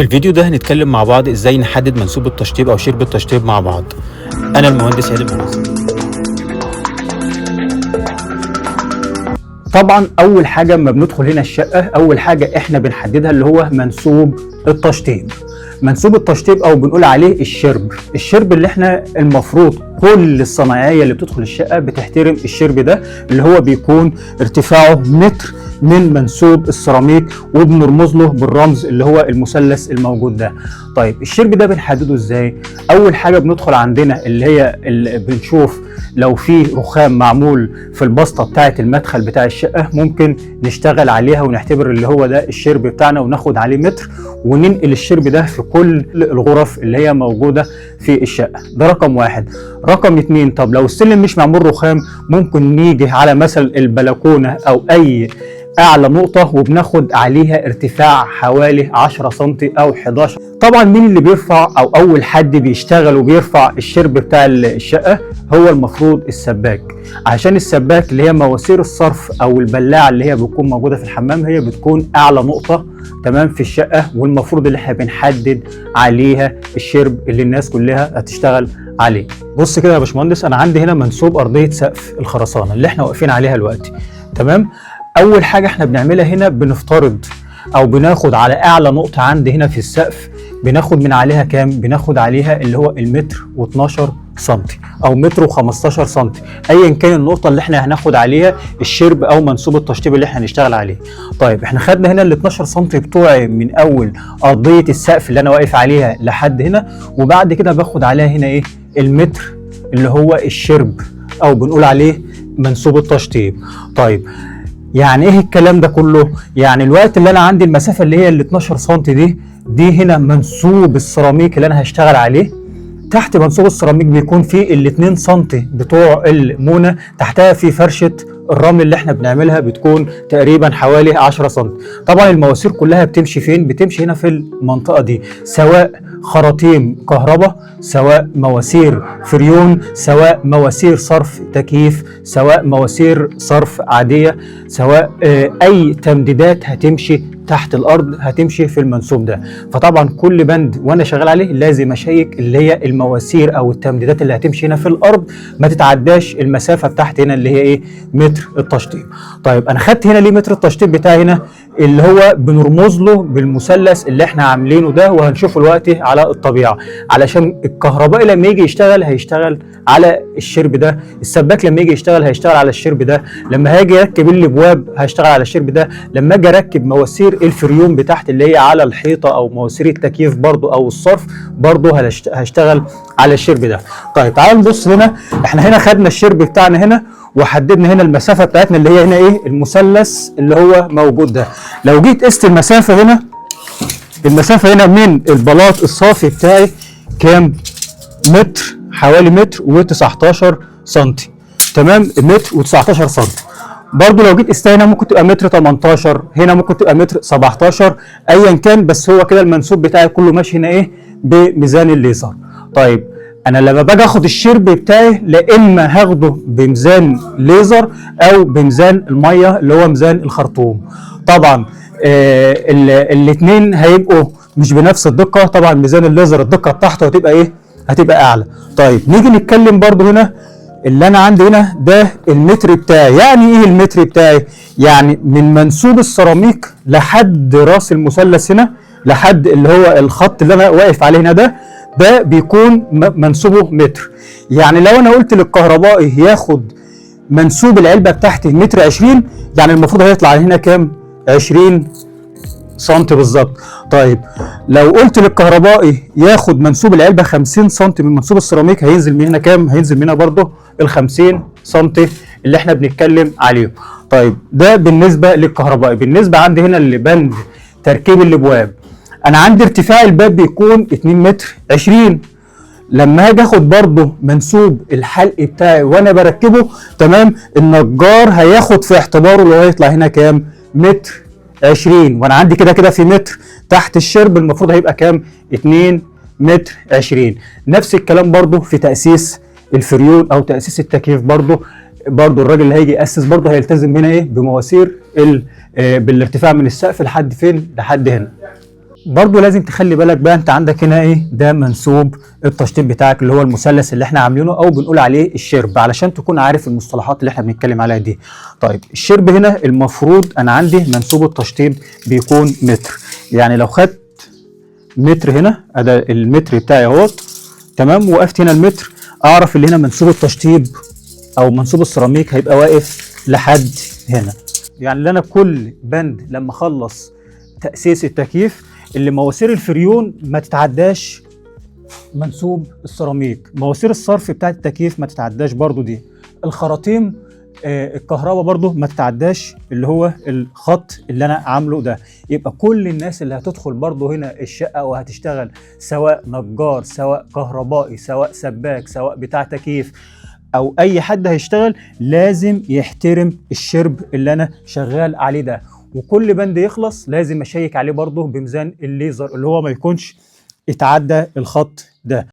في الفيديو ده هنتكلم مع بعض ازاي نحدد منسوب التشطيب او شرب التشطيب مع بعض. انا المهندس هادي المناسب. طبعا اول حاجه لما بندخل هنا الشقه، اول حاجه احنا بنحددها اللي هو منسوب التشطيب. منسوب التشطيب او بنقول عليه الشرب اللي احنا المفروض كل الصنايعيه اللي بتدخل الشقه بتحترم الشرب ده، اللي هو بيكون ارتفاعه متر من منسوب السيراميك، وبنرمز له بالرمز اللي هو المثلث الموجود ده. طيب الشرب ده بنحدده ازاي؟ اول حاجه بندخل عندنا اللي بنشوف لو في رخام معمول في البسطه بتاعه المدخل بتاع الشقه، ممكن نشتغل عليها ونعتبر اللي هو ده الشرب بتاعنا وناخد عليه متر، وننقل الشرب ده في كل الغرف اللي هي موجوده في الشقه. ده رقم واحد. رقم اتنين، طب لو السلم مش معمول رخام، ممكن نيجي على مثلا البلكونه او اي اعلى نقطه وبناخد عليها ارتفاع حوالي 10 سم او 11. طبعا مين اللي بيرفع او اول حد بيشتغل وبيرفع الشرب بتاع الشقه؟ هو المفروض السباك، عشان السباك اللي هي مواسير الصرف او البلاعه اللي هي بتكون موجوده في الحمام هي بتكون اعلى نقطه تمام في الشقه، والمفروض اللي احنا بنحدد عليها الشرب اللي الناس كلها هتشتغل عليه. بص كده يا باشمهندس، انا عندي هنا منسوب ارضيه سقف الخرسانه اللي احنا واقفين عليها دلوقتي، تمام. اول حاجه احنا بنعملها هنا بنفترض او بناخد على اعلى نقطه عندي هنا في السقف، بناخد من عليها كام؟ بناخد عليها اللي هو المتر و12 سم او متر و15 سم، ايا كان النقطه اللي احنا هناخد عليها الشرب او منسوب التشطيب اللي احنا هنشتغل عليه. طيب احنا خدنا هنا ال 12 سم بتوعي من اول ارضيه السقف اللي انا واقف عليها لحد هنا، وبعد كده باخد عليها هنا ايه؟ المتر اللي هو الشرب او بنقول عليه منسوب التشطيب. طيب يعني ايه الكلام ده كله؟ يعني الوقت اللي انا عندي المسافه اللي هي ال 12 سم دي هنا منسوب السيراميك اللي انا هشتغل عليه. تحت منسوب السيراميك بيكون فيه ال 2 سم بتوع المونه، تحتها في فرشه الرمل اللي احنا بنعملها بتكون تقريبا حوالي 10 سم. طبعا المواسير كلها بتمشي فين؟ بتمشي هنا في المنطقه دي، سواء خراطيم كهرباء، سواء مواسير فريون، سواء مواسير صرف تكييف، سواء مواسير صرف عاديه، سواء اي تمديدات هتمشي تحت الارض هتمشي في المنسوب ده. فطبعا كل بند وانا شغال عليه لازم اشيك اللي هي المواسير او التمديدات اللي هتمشي هنا في الارض ما تتعداش المسافه بتاعت هنا اللي هي ايه؟ متر التشطيب. طيب انا خدت هنا ليه متر التشطيب بتاعي هنا؟ اللي هو بنرمز له بالمثلث اللي احنا عاملينه ده، وهنشوفه دلوقتي على الطبيعه، علشان الكهربائي لما يجي يشتغل هيشتغل على الشرب ده، السباك لما يجي يشتغل هيشتغل على الشرب ده، لما هاجي اركب الابواب هشتغل على الشرب ده، لما اجي اركب مواسير الفريون بتاعت اللي هي على الحيطه او مواسير التكييف برضو او الصرف برضو هشتغل على الشرب ده. طيب تعال نبص هنا، احنا هنا خدنا الشرب بتاعنا هنا وحددنا هنا المسافه بتاعتنا اللي هي هنا ايه؟ المثلث اللي هو موجود ده. لو جيت قست المسافه هنا، المسافه هنا من البلاط الصافي بتاعي كام؟ متر، حوالي متر و19 سم، تمام. متر و19 سم. برضو لو جيت قستها هنا ممكن تبقى متر 18، هنا ممكن تبقى متر 17، ايا كان، بس هو كده المنسوب بتاعي كله ماشي هنا ايه؟ بميزان الليزر. طيب انا لما باجي اخد الشرب بتاعي لا اما هاخده بميزان ليزر او بميزان الميه اللي هو ميزان الخرطوم. طبعا الاثنين هيبقوا مش بنفس الدقه، طبعا ميزان الليزر الدقه بتاعته هتبقى ايه؟ هتبقى اعلى. طيب نيجي نتكلم برضو هنا اللي انا عندي هنا ده المتر بتاعي. يعني ايه المتر بتاعي؟ يعني من منسوب السيراميك لحد راس المثلث هنا، لحد اللي هو الخط اللي انا واقف عليه هنا ده بيكون منسوبه متر. يعني لو انا قلت للكهربائي ياخد منسوب العلبه بتاعتي متر 20، يعني المفروض هيطلع هنا كام؟ 20 سم بالظبط. طيب لو قلت للكهربائي ياخد منسوب العلبه 50 سم من منسوب السيراميك، هينزل من هنا كام؟ هينزل من هنا برضه ال 50 سم اللي احنا بنتكلم عليهم. طيب ده بالنسبه للكهربائي. بالنسبه عندي هنا اللي بند تركيب الابواب، انا عندي ارتفاع الباب بيكون 2 متر 20، لما هاجي اخد برضه منسوب الحلق بتاعي وانا بركبه، تمام، النجار هياخد في اعتباره اللي هو هيطلع هنا كام؟ متر 20، وانا عندي كده كده في متر تحت الشرب المفروض هيبقى كام؟ 2 متر 20. نفس الكلام برضه في تاسيس الفريون او تاسيس التكييف، برضه الراجل اللي هيجي ياسس برضه هيلتزم هنا ايه؟ بمواسير بالارتفاع من السقف لحد فين؟ لحد هنا. برضو لازم تخلي بالك بقى، انت عندك هنا ايه؟ ده منسوب التشطيب بتاعك اللي هو المثلث اللي احنا عاملينه او بنقول عليه الشرب، علشان تكون عارف المصطلحات اللي احنا بنتكلم عليها دي. طيب الشرب هنا المفروض انا عندي منسوب التشطيب بيكون متر. يعني لو خدت متر هنا، ده المتر بتاعي اهوت، تمام، وقفت هنا المتر، اعرف اللي هنا منسوب التشطيب او منسوب السيراميك هيبقى واقف لحد هنا. يعني اللي انا كل بند لما اخلص تأسيس التكييف اللي مواسير الفريون ما تتعداش منسوب السيراميك، مواسير الصرف بتاعت التكييف ما تتعداش برضو دي، الخراطيم الكهرباء برضو ما تتعداش اللي هو الخط اللي انا عامله ده. يبقى كل الناس اللي هتدخل برضو هنا الشقة وهتشتغل، سواء نجار، سواء كهربائي، سواء سباك، سواء بتاع تكييف، او اي حد هيشتغل، لازم يحترم الشرب اللي انا شغال عليه ده. وكل بند يخلص لازم اشيك عليه برضه بميزان الليزر اللي هو ما يكونش اتعدى الخط ده.